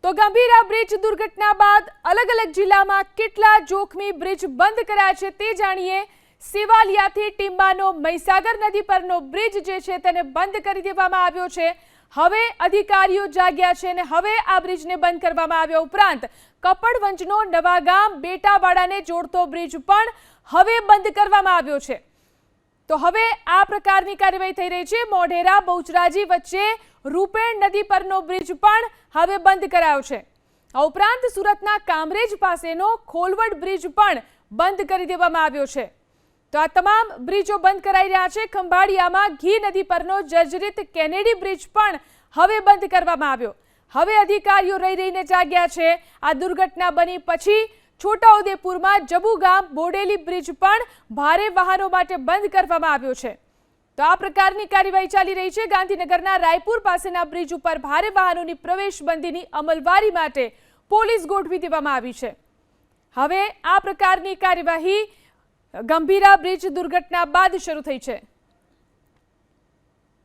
તો ગંભીરા બ્રિજ દુર્ઘટના બાદ અલગ અલગ જિલ્લામાં કેટલા જોખમી બ્રિજ બંધ કર્યા છે તે જાણીએ। સેવાલિયાથી ટીમ્બાનો મહીસાગર નદી પરનો બ્રિજ જે છે તેને બંધ કરી દેવામાં આવ્યો છે। હવે અધિકારીઓ જાગ્યા છે અને હવે આ બ્રિજને બંધ કરવામાં આવ્યો। ઉપરાંત કપડવંજનો નવાગામ બેટાવાડાને જોડતો બ્રિજ પણ હવે બંધ કરવામાં આવ્યો છે। તો હવે આ પ્રકારની કાર્યવાહી થઈ રહી છે। મોઢેરા બહુચરાજી વચ્ચે રૂપેણ નદી પરનો બ્રિજ પણ હવે બંધ કરાયો છે। આ ઉપરાંત સુરતના કામરેજ પાસેનો ખોલવડ બ્રિજ પણ બંધ કરી દેવામાં આવ્યો છે। તો આ તમામ બ્રિજો બંધ કરાઈ રહ્યા છે। ખંભાળિયામાં ઘી નદી પરનો જર્જરિત કેનેડી બ્રિજ પણ હવે બંધ કરવામાં આવ્યો। હવે અધિકારીઓ રહીને જાગ્યા છે। આ દુર્ઘટના બની પછી છોટાઉદેપુરમાં જબુગામ બોડેલી બ્રિજ પણ ભારે વાહનો માટે બંધ કરવામાં આવ્યો છે। તો આ પ્રકારની કાર્યવાહી ચાલી રહી છે। ગાંધીનગરના રાયપુર પાસેના બ્રિજ ઉપર ભારે વાહનોની પ્રવેશબંધીની અમલવારી માટે પોલીસ ગોઠવી દેવામાં આવી છે। હવે આ પ્રકારની કાર્યવાહી ગંભીરા બ્રિજ દુર્ઘટના બાદ શરૂ થઈ છે।